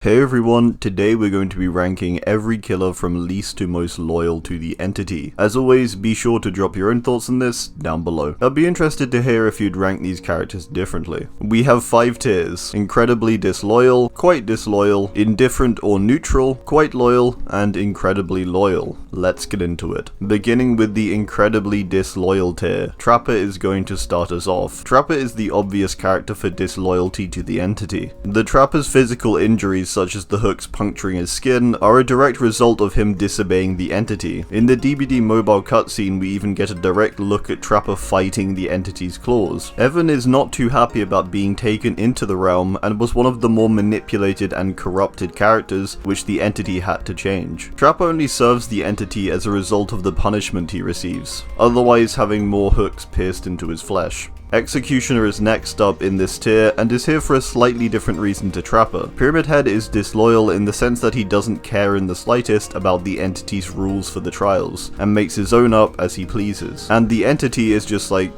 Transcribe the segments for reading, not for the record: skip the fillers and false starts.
Hey everyone, today we're going to be ranking every killer from least to most loyal to the entity. As always, be sure to drop your own thoughts on this down below. I'd be interested to hear if you'd rank these characters differently. We have 5 tiers: incredibly disloyal, quite disloyal, indifferent or neutral, quite loyal, and incredibly loyal. Let's get into it. Beginning with the incredibly disloyal tier, Trapper is going to start us off. Trapper is the obvious character for disloyalty to the entity. The Trapper's physical injuries, such as the hooks puncturing his skin, are a direct result of him disobeying the entity. In the DBD mobile cutscene, we even get a direct look at Trapper fighting the entity's claws. Evan is not too happy about being taken into the realm, and was one of the more manipulated and corrupted characters which the entity had to change. Trapper only serves the entity as a result of the punishment he receives, otherwise having more hooks pierced into his flesh. Executioner is next up in this tier, and is here for a slightly different reason to Trapper. Pyramid Head is disloyal in the sense that he doesn't care in the slightest about the entity's rules for the trials, and makes his own up as he pleases. And the entity is just like,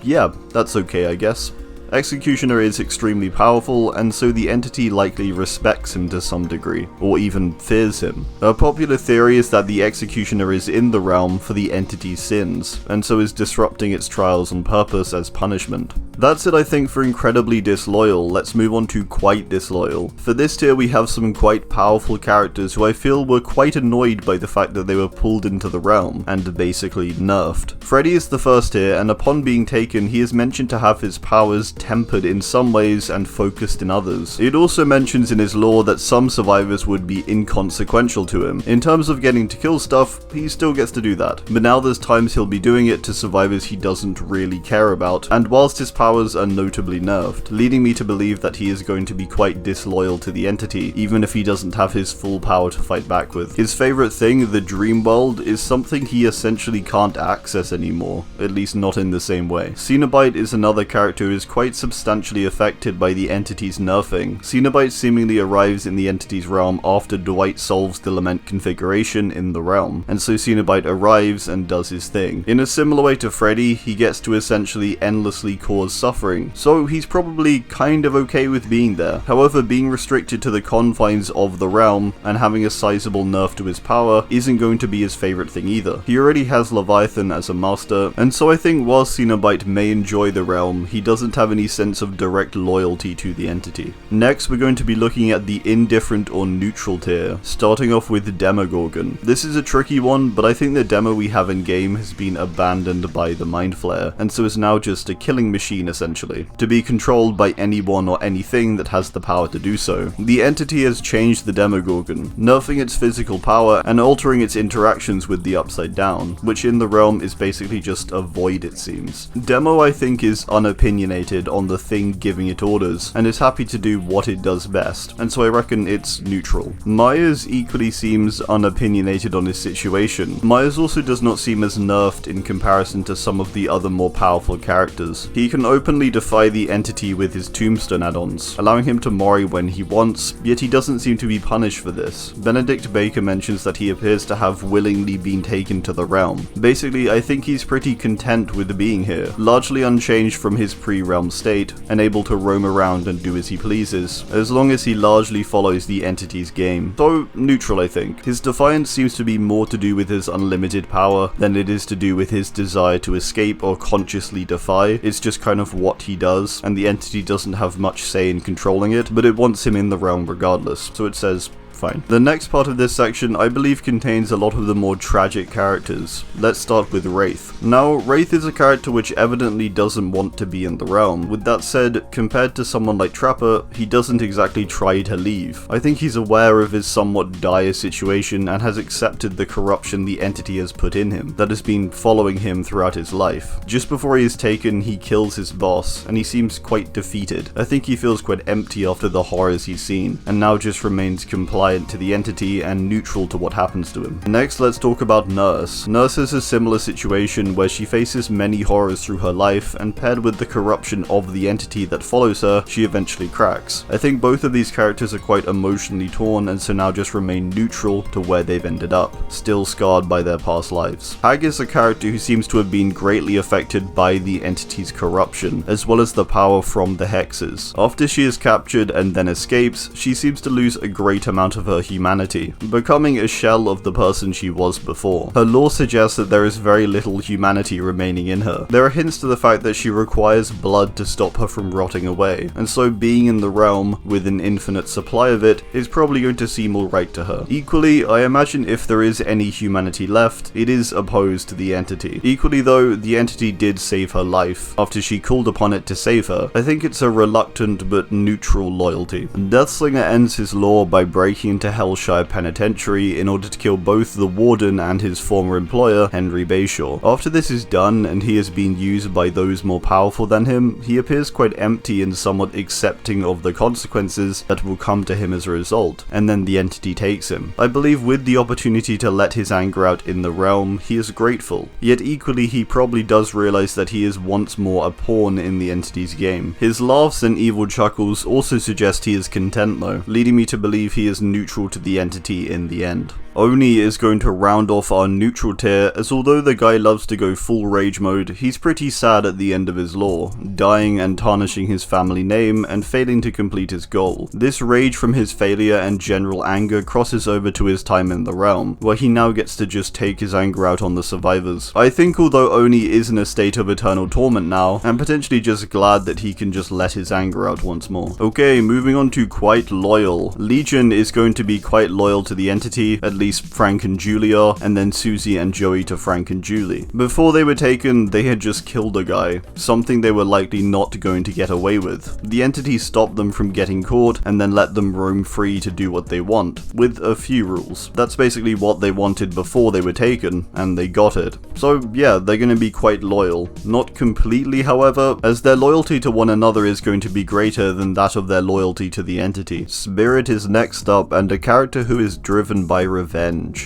yeah, that's okay I guess. Executioner is extremely powerful, and so the entity likely respects him to some degree, or even fears him. A popular theory is that the Executioner is in the realm for the entity's sins, and so is disrupting its trials on purpose as punishment. That's it I think for incredibly disloyal. Let's move on to quite disloyal. For this tier we have some quite powerful characters who I feel were quite annoyed by the fact that they were pulled into the realm, and basically nerfed. Freddy is the first here, and upon being taken he is mentioned to have his powers tempered in some ways and focused in others. It also mentions in his lore that some survivors would be inconsequential to him. In terms of getting to kill stuff, he still gets to do that, but now there's times he'll be doing it to survivors he doesn't really care about, and whilst his powers are notably nerfed, leading me to believe that he is going to be quite disloyal to the entity, even if he doesn't have his full power to fight back with. His favourite thing, the dream world, is something he essentially can't access anymore, at least not in the same way. Cenobite is another character who is quite substantially affected by the entity's nerfing. Cenobite seemingly arrives in the entity's realm after Dwight solves the Lament configuration in the realm, and so Cenobite arrives and does his thing. In a similar way to Freddy, he gets to essentially endlessly cause suffering, so he's probably kind of okay with being there. However, being restricted to the confines of the realm and having a sizable nerf to his power isn't going to be his favourite thing either. He already has Leviathan as a master, and so I think while Cenobite may enjoy the realm, he doesn't have any sense of direct loyalty to the entity. Next, we're going to be looking at the indifferent or neutral tier, starting off with Demogorgon. This is a tricky one, but I think the demo we have in game has been abandoned by the Mind Flayer, and so is now just a killing machine essentially, to be controlled by anyone or anything that has the power to do so. The entity has changed the Demogorgon, nerfing its physical power and altering its interactions with the Upside Down, which in the realm is basically just a void it seems. Demo I think is unopinionated on the thing giving it orders, and is happy to do what it does best, and so I reckon it's neutral. Myers equally seems unopinionated on his situation. Myers also does not seem as nerfed in comparison to some of the other more powerful characters. He can openly defy the entity with his tombstone add-ons, allowing him to mori when he wants, yet he doesn't seem to be punished for this. Benedict Baker mentions that he appears to have willingly been taken to the realm. Basically, I think he's pretty content with being here, largely unchanged from his pre-realm state, and able to roam around and do as he pleases, as long as he largely follows the entity's game. So, neutral I think. His defiance seems to be more to do with his unlimited power than it is to do with his desire to escape or consciously defy. It's just kind of what he does, and the entity doesn't have much say in controlling it, but it wants him in the realm regardless, so it says fine. The next part of this section I believe contains a lot of the more tragic characters. Let's start with Wraith. Now, Wraith is a character which evidently doesn't want to be in the realm. With that said, compared to someone like Trapper, he doesn't exactly try to leave. I think he's aware of his somewhat dire situation and has accepted the corruption the entity has put in him, that has been following him throughout his life. Just before he is taken, he kills his boss, and he seems quite defeated. I think he feels quite empty after the horrors he's seen, and now just remains compliant compliant to the entity and neutral to what happens to him. Next, let's talk about Nurse. Nurse is a similar situation where she faces many horrors through her life, and paired with the corruption of the entity that follows her, she eventually cracks. I think both of these characters are quite emotionally torn and so now just remain neutral to where they've ended up, still scarred by their past lives. Hag is a character who seems to have been greatly affected by the entity's corruption, as well as the power from the hexes. After she is captured and then escapes, she seems to lose a great amount of her humanity, becoming a shell of the person she was before. Her lore suggests that there is very little humanity remaining in her. There are hints to the fact that she requires blood to stop her from rotting away, and so being in the realm with an infinite supply of it is probably going to seem alright to her. Equally, I imagine if there is any humanity left, it is opposed to the entity. Equally though, the entity did save her life. After she called upon it to save her, I think it's a reluctant but neutral loyalty. Deathslinger ends his lore by breaking into Hellshire Penitentiary in order to kill both the warden and his former employer, Henry Bayshaw. After this is done and he has been used by those more powerful than him, he appears quite empty and somewhat accepting of the consequences that will come to him as a result, and then the entity takes him. I believe with the opportunity to let his anger out in the realm, he is grateful, yet equally he probably does realize that he is once more a pawn in the entity's game. His laughs and evil chuckles also suggest he is content though, leading me to believe he is neutral to the entity in the end. Oni is going to round off our neutral tier, as although the guy loves to go full rage mode, he's pretty sad at the end of his lore, dying and tarnishing his family name and failing to complete his goal. This rage from his failure and general anger crosses over to his time in the realm, where he now gets to just take his anger out on the survivors. I think although Oni is in a state of eternal torment now, I'm potentially just glad that he can just let his anger out once more. Okay, moving on to quite loyal. Legion is going to be quite loyal to the entity, at least Frank and Julie are, and then Susie and Joey to Frank and Julie. Before they were taken, they had just killed a guy, something they were likely not going to get away with. The entity stopped them from getting caught and then let them roam free to do what they want, with a few rules. That's basically what they wanted before they were taken, and they got it. So yeah, they're going to be quite loyal. Not completely, however, as their loyalty to one another is going to be greater than that of their loyalty to the entity. Spirit is next up, and a character who is driven by revenge.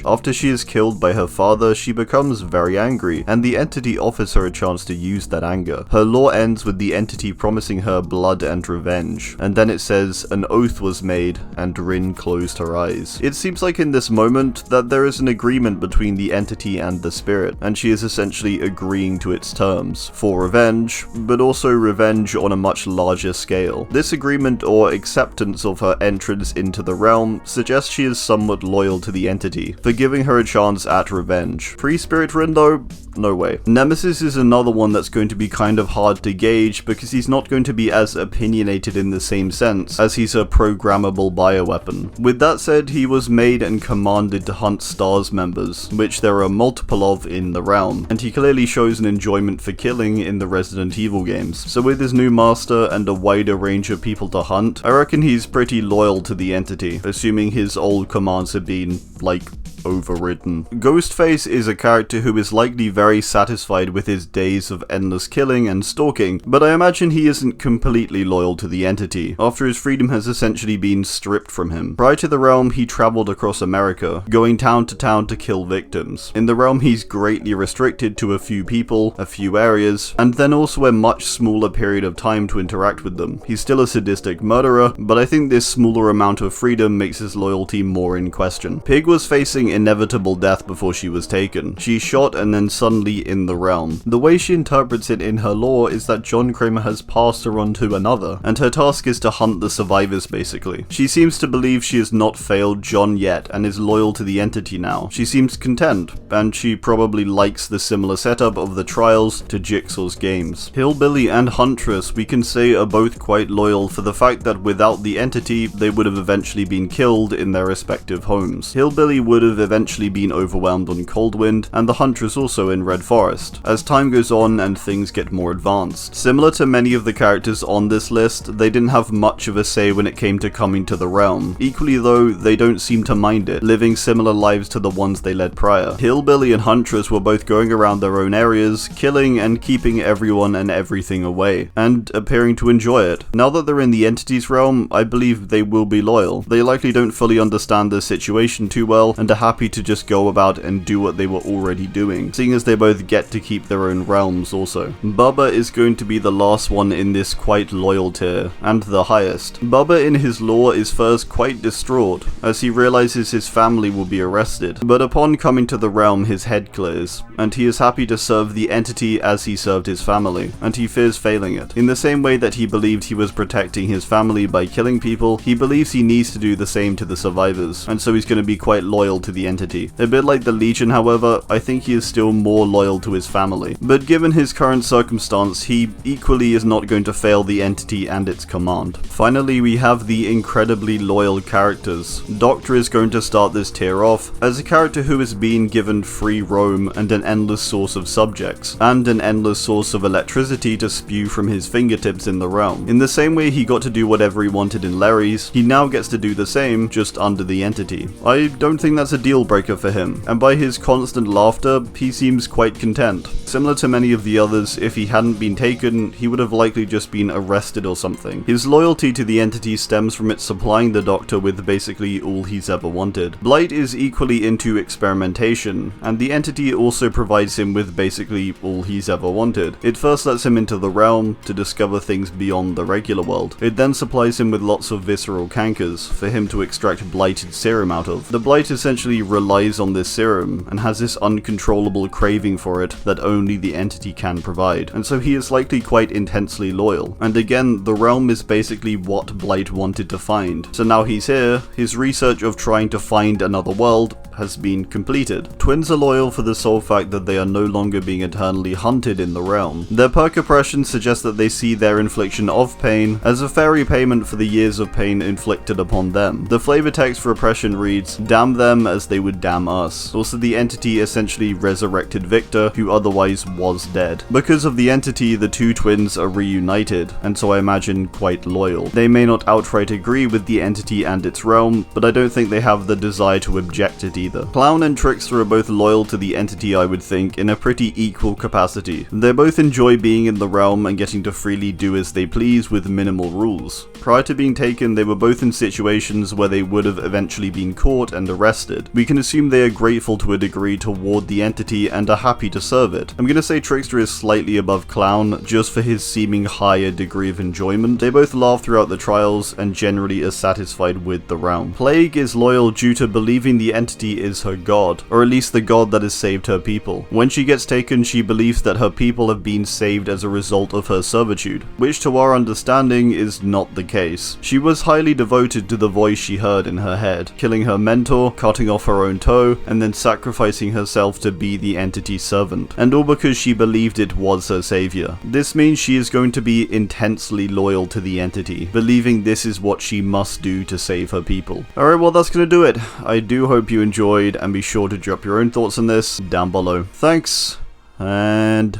After she is killed by her father, she becomes very angry, and the entity offers her a chance to use that anger. Her lore ends with the entity promising her blood and revenge, and then it says, "An oath was made, and Rin closed her eyes." It seems like in this moment that there is an agreement between the entity and the spirit, and she is essentially agreeing to its terms, for revenge, but also revenge on a much larger scale. This agreement or acceptance of her entrance into the realm suggests she is somewhat loyal to the entity, for giving her a chance at revenge. Free Spirit Rin though? No way. Nemesis is another one that's going to be kind of hard to gauge because he's not going to be as opinionated in the same sense, as he's a programmable bioweapon. With that said, he was made and commanded to hunt STARS members, which there are multiple of in the realm, and he clearly shows an enjoyment for killing in the Resident Evil games. So with his new master and a wider range of people to hunt, I reckon he's pretty loyal to the entity, assuming his old commands have been, like, overridden. Ghostface is a character who is likely very satisfied with his days of endless killing and stalking, but I imagine he isn't completely loyal to the entity, after his freedom has essentially been stripped from him. Prior to the realm, he travelled across America, going town to kill victims. In the realm, he's greatly restricted to a few people, a few areas, and then also a much smaller period of time to interact with them. He's still a sadistic murderer, but I think this smaller amount of freedom makes his loyalty more in question. Pig was facing inevitable death before she was taken. She's shot and then suddenly in the realm. The way she interprets it in her lore is that John Kramer has passed her on to another, and her task is to hunt the survivors basically. She seems to believe she has not failed John yet and is loyal to the entity now. She seems content, and she probably likes the similar setup of the trials to Jigsaw's games. Hillbilly and Huntress we can say are both quite loyal for the fact that without the entity they would have eventually been killed in their respective homes. Hillbilly would have have eventually been overwhelmed on Coldwind, and the Huntress also in Red Forest, as time goes on and things get more advanced. Similar to many of the characters on this list, they didn't have much of a say when it came to coming to the realm. Equally though, they don't seem to mind it, living similar lives to the ones they led prior. Hillbilly and Huntress were both going around their own areas, killing and keeping everyone and everything away, and appearing to enjoy it. Now that they're in the Entity's realm, I believe they will be loyal. They likely don't fully understand the situation too well, and are happy to just go about and do what they were already doing, seeing as they both get to keep their own realms also. Bubba is going to be the last one in this quite loyal tier, and the highest. Bubba in his lore is first quite distraught, as he realizes his family will be arrested, but upon coming to the realm his head clears, and he is happy to serve the Entity as he served his family, and he fears failing it. In the same way that he believed he was protecting his family by killing people, he believes he needs to do the same to the survivors, and so he's going to be quite loyal to the Entity. A bit like the Legion, however, I think he is still more loyal to his family. But given his current circumstance, he equally is not going to fail the Entity and its command. Finally, we have the incredibly loyal characters. Doctor is going to start this tier off as a character who has been given free roam and an endless source of subjects, and an endless source of electricity to spew from his fingertips in the realm. In the same way he got to do whatever he wanted in Larry's, he now gets to do the same, just under the Entity. I don't think that's a deal breaker for him, and by his constant laughter, he seems quite content. Similar to many of the others, if he hadn't been taken, he would have likely just been arrested or something. His loyalty to the Entity stems from it supplying the Doctor with basically all he's ever wanted. Blight is equally into experimentation, and the Entity also provides him with basically all he's ever wanted. It first lets him into the realm to discover things beyond the regular world. It then supplies him with lots of visceral cankers for him to extract blighted serum out of. The Blight essentially relies on this serum, and has this uncontrollable craving for it that only the Entity can provide, and so he is likely quite intensely loyal. And again, the realm is basically what Blight wanted to find. So now he's here, his research of trying to find another world has been completed. Twins are loyal for the sole fact that they are no longer being eternally hunted in the realm. Their perk oppression suggests that they see their infliction of pain as a fair repayment for the years of pain inflicted upon them. The flavor text for oppression reads, "Damn them as they would damn us." Also, the Entity essentially resurrected Victor, who otherwise was dead. Because of the Entity, the two twins are reunited, and so I imagine quite loyal. They may not outright agree with the Entity and its realm, but I don't think they have the desire to object it either. Clown and Trickster are both loyal to the Entity, I would think, in a pretty equal capacity. They both enjoy being in the realm and getting to freely do as they please with minimal rules. Prior to being taken, they were both in situations where they would have eventually been caught and arrested. We can assume they are grateful to a degree toward the Entity and are happy to serve it. I'm gonna say Trickster is slightly above Clown, just for his seeming higher degree of enjoyment. They both laugh throughout the trials and generally are satisfied with the realm. Plague is loyal due to believing the Entity is her god, or at least the god that has saved her people. When she gets taken, she believes that her people have been saved as a result of her servitude, which to our understanding is not the case. She was highly devoted to the voice she heard in her head, killing her mentor, cutting off her own toe, and then sacrificing herself to be the Entity's servant, and all because she believed it was her savior. This means she is going to be intensely loyal to the Entity, believing this is what she must do to save her people. Alright, well that's gonna do it. I do hope you enjoyed, and be sure to drop your own thoughts on this down below. Thanks, and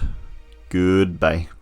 goodbye.